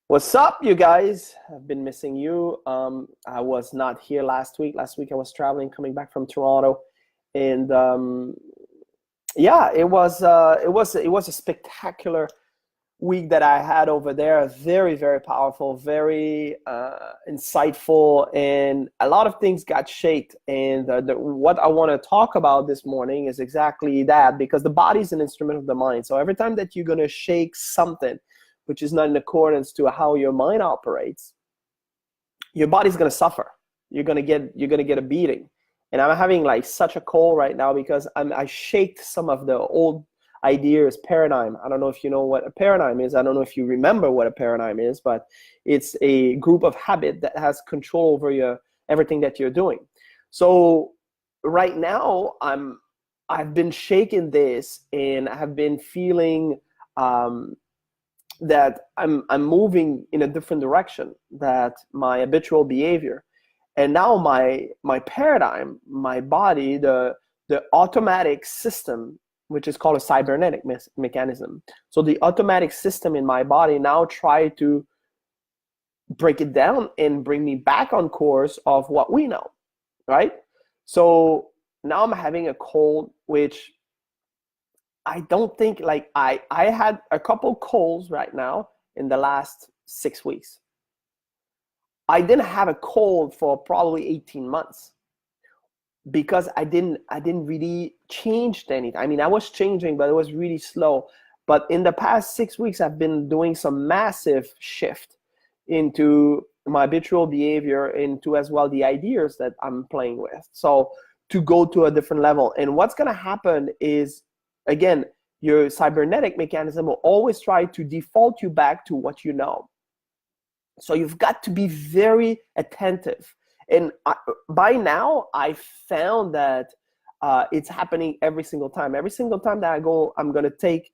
What's up, you guys? I've been missing you. I was not here last week. Last week I was traveling, coming back from Toronto, and yeah, it was a spectacular week that I had over there. Very, very powerful, very insightful, and a lot of things got shaped. And what I want to talk about this morning is exactly that, because the body is an instrument of the mind. So every time that you're going to shake something which is not in accordance to how your mind operates, your body's going to suffer. You're going to get a beating. And I'm having like such a cold right now because I shaked some of the old ideas, paradigm. I don't know if you know what a paradigm is. I don't know if you remember what a paradigm is, but it's a group of habit that has control over everything that you're doing. So right now I've been shaking this, and I have been feeling that I'm moving in a different direction, that my habitual behavior, and now my paradigm, my body, the automatic system, which is called a cybernetic mechanism. So the automatic system in my body now try to break it down and bring me back on course of what we know, right? So now I'm having a cold, which I don't think, like, I had a couple colds right now in the last 6 weeks. I didn't have a cold for probably 18 months because I didn't really change anything. I mean, I was changing, but it was really slow. But in the past 6 weeks, I've been doing some massive shift into my habitual behavior, into as well the ideas that I'm playing with. So to go to a different level. And what's going to happen is, again, your cybernetic mechanism will always try to default you back to what you know. So you've got to be very attentive. And by now, I found that it's happening every single time. Every single time that I go, I'm going to take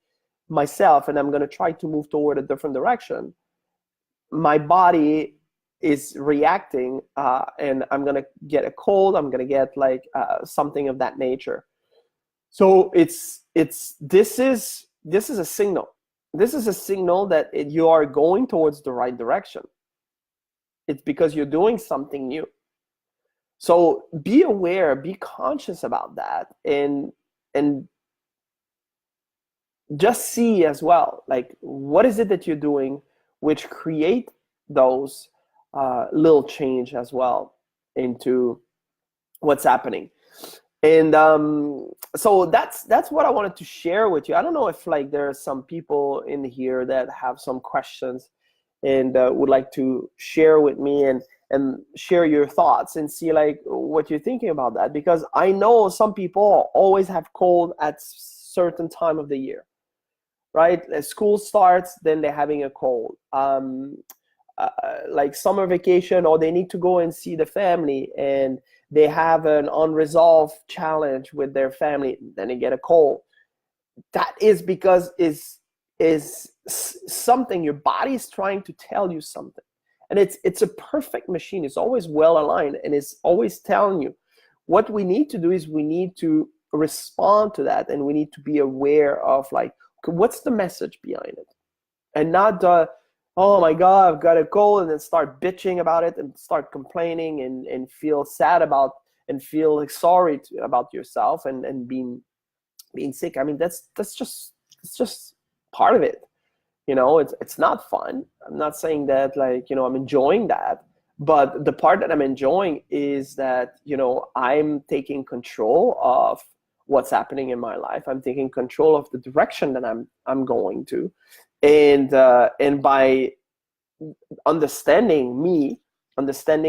myself and I'm going to try to move toward a different direction. My body is reacting, and I'm going to get a cold. I'm going to get like something of that nature. So this is a signal. This is a signal that you are going towards the right direction. It's because you're doing something new. So be aware, be conscious about that, and just see as well, like, what is it that you're doing which create those little change as well into what's happening. And so that's what I wanted to share with you. I don't know if, like, there are some people in here that have some questions and would like to share with me and share your thoughts and see like what you're thinking about that, because I know some people always have cold at certain time of the year, right? As school starts, then they're having a cold. Like summer vacation, or they need to go and see the family and they have an unresolved challenge with their family, then they get a cold. That is because is something, your body is trying to tell you something. And it's a perfect machine. It's always well aligned, and it's always telling you. What we need to do is we need to respond to that, and we need to be aware of, like, what's the message behind it, and not oh my God, I've got a cold, and then start bitching about it and start complaining and feel sad about and feel like sorry about yourself and being sick. I mean, that's just, it's just part of it. It's not fun. I'm not saying that, like, I'm enjoying that, but the part that I'm enjoying is that, I'm taking control of what's happening in my life. I'm taking control of the direction that I'm going to. And by understanding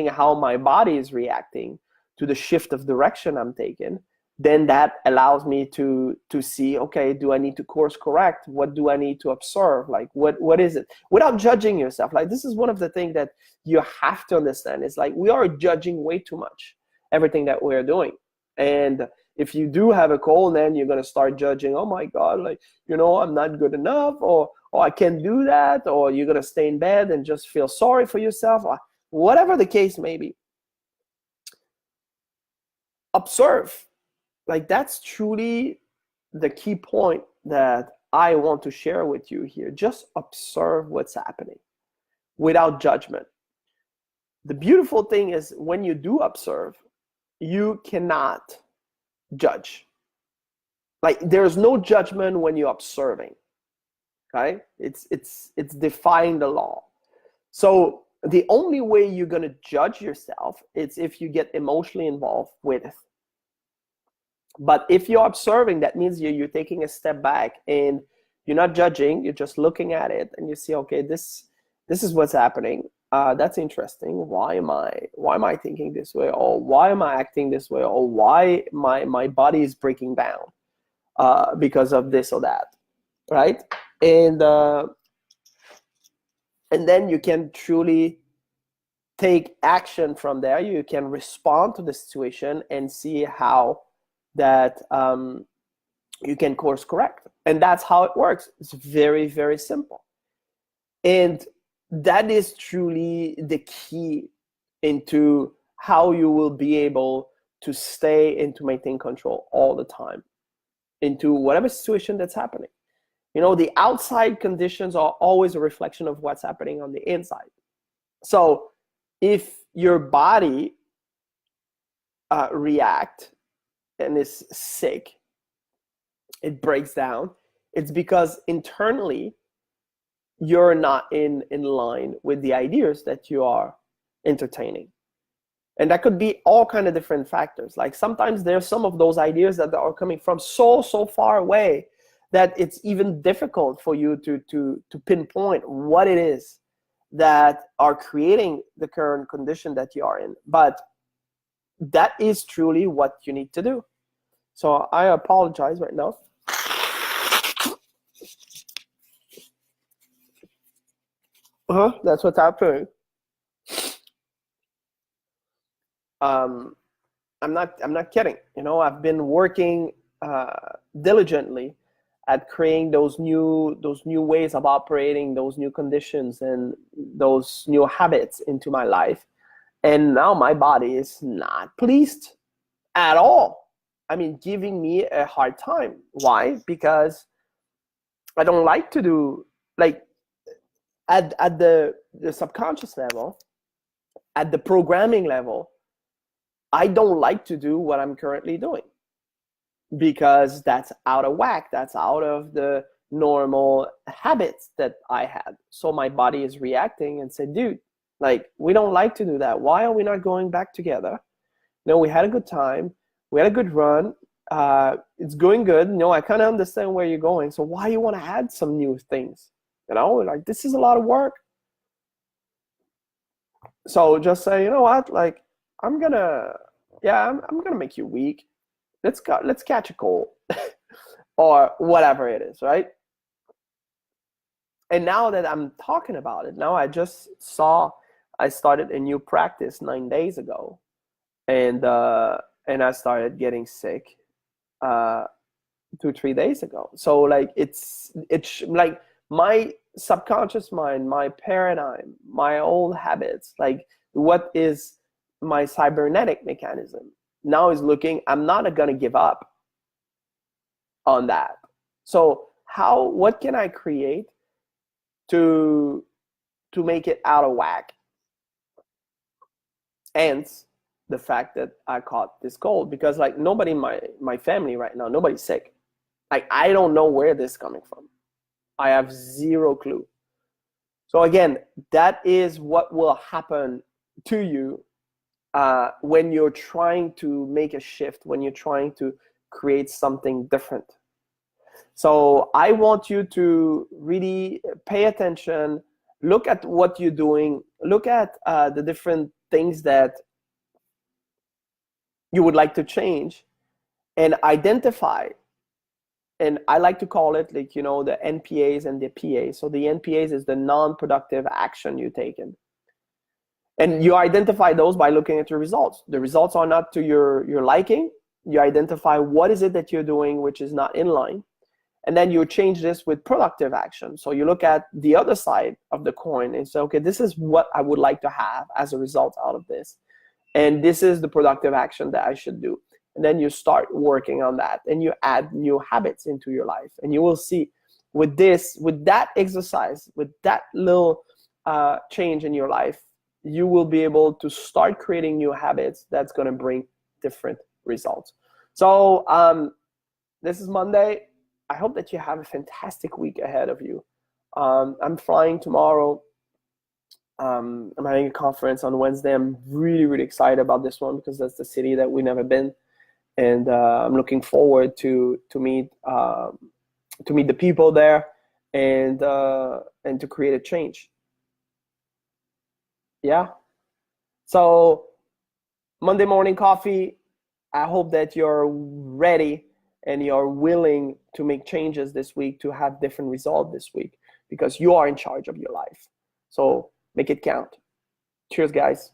how my body is reacting to the shift of direction I'm taking, then that allows me to see, okay, do I need to course correct? What do I need to observe? Like, what is it? Without judging yourself. Like, this is one of the things that you have to understand. It's like we are judging way too much everything that we're doing. And if you do have a cold, then you're going to start judging, oh my God, like, I'm not good enough, or I can't do that, or you're going to stay in bed and just feel sorry for yourself, or whatever the case may be. Observe. Like, that's truly the key point that I want to share with you here. Just observe what's happening. without judgment. The beautiful thing is when you do observe, you cannot judge. Like there's no judgment when you're observing. Okay? It's defying the law. So the only way you're gonna judge yourself is if you get emotionally involved with it. But if you're observing, that means you're taking a step back and you're not judging, you're just looking at it and you see, okay, this is what's happening. That's interesting. Why am I thinking this way? Or why am I acting this way? Or why my body is breaking down because of this or that, right? And then you can truly take action from there. You can respond to the situation and see how that you can course correct. And that's how it works. It's very, very simple. And that is truly the key into how you will be able to stay and to maintain control all the time into whatever situation that's happening. You know, the outside conditions are always a reflection of what's happening on the inside. So if your body react and is sick, it breaks down, it's because internally you're not in line with the ideas that you are entertaining. And that could be all kind of different factors. Like sometimes there's some of those ideas that are coming from so far away that it's even difficult for you to pinpoint what it is that are creating the current condition that you are in. But that is truly what you need to do. So I apologize right now. That's what's happening. I'm not kidding. You know, I've been working diligently at creating those new ways of operating, those new conditions and those new habits into my life. And now my body is not pleased at all. I mean, giving me a hard time. Why? Because I don't like to do, like, at the subconscious level, at the programming level, I don't like to do what I'm currently doing because that's out of whack. That's out of the normal habits that I had. So my body is reacting and said, dude, like, we don't like to do that. Why are we not going back together? No, we had a good time. We had a good run. It's going good. No, I kind of understand where you're going. So why you want to add some new things? You know, like, this is a lot of work. So just say, you know what, like, I'm gonna make you weak. Let's catch a cold or whatever it is, right? And now that I'm talking about it, now I started a new practice 9 days ago, and I started getting sick 2-3 days ago. So like it's like my subconscious mind, my paradigm, my old habits, like what is my cybernetic mechanism now is looking, I'm not gonna give up on that. So what can I create to make it out of whack? Hence the fact that I caught this cold, because like nobody in my family right now, nobody's sick. Like, I don't know where this is coming from. I have zero clue. So again, that is what will happen to you when you're trying to make a shift, when you're trying to create something different. So I want you to really pay attention, look at what you're doing, look at the different things that you would like to change, and identify. And I like to call it, like, you know, the NPAs and the PAs. So the NPAs is the non-productive action you've taken. And you identify those by looking at your results. The results are not to your liking. You identify what is it that you're doing which is not in line. And then you change this with productive action. So you look at the other side of the coin and say, okay, this is what I would like to have as a result out of this. And this is the productive action that I should do. And then you start working on that and you add new habits into your life. And you will see with that exercise, with that little change in your life, you will be able to start creating new habits that's going to bring different results. So this is Monday. I hope that you have a fantastic week ahead of you. I'm flying tomorrow. I'm having a conference on Wednesday. I'm really, really excited about this one because that's the city that we've never been, and I'm looking forward to meet the people there, and to create a change. Yeah. So Monday morning coffee. I hope that you're ready and you're willing to make changes this week to have different results this week, because you are in charge of your life. So make it count. Cheers, guys.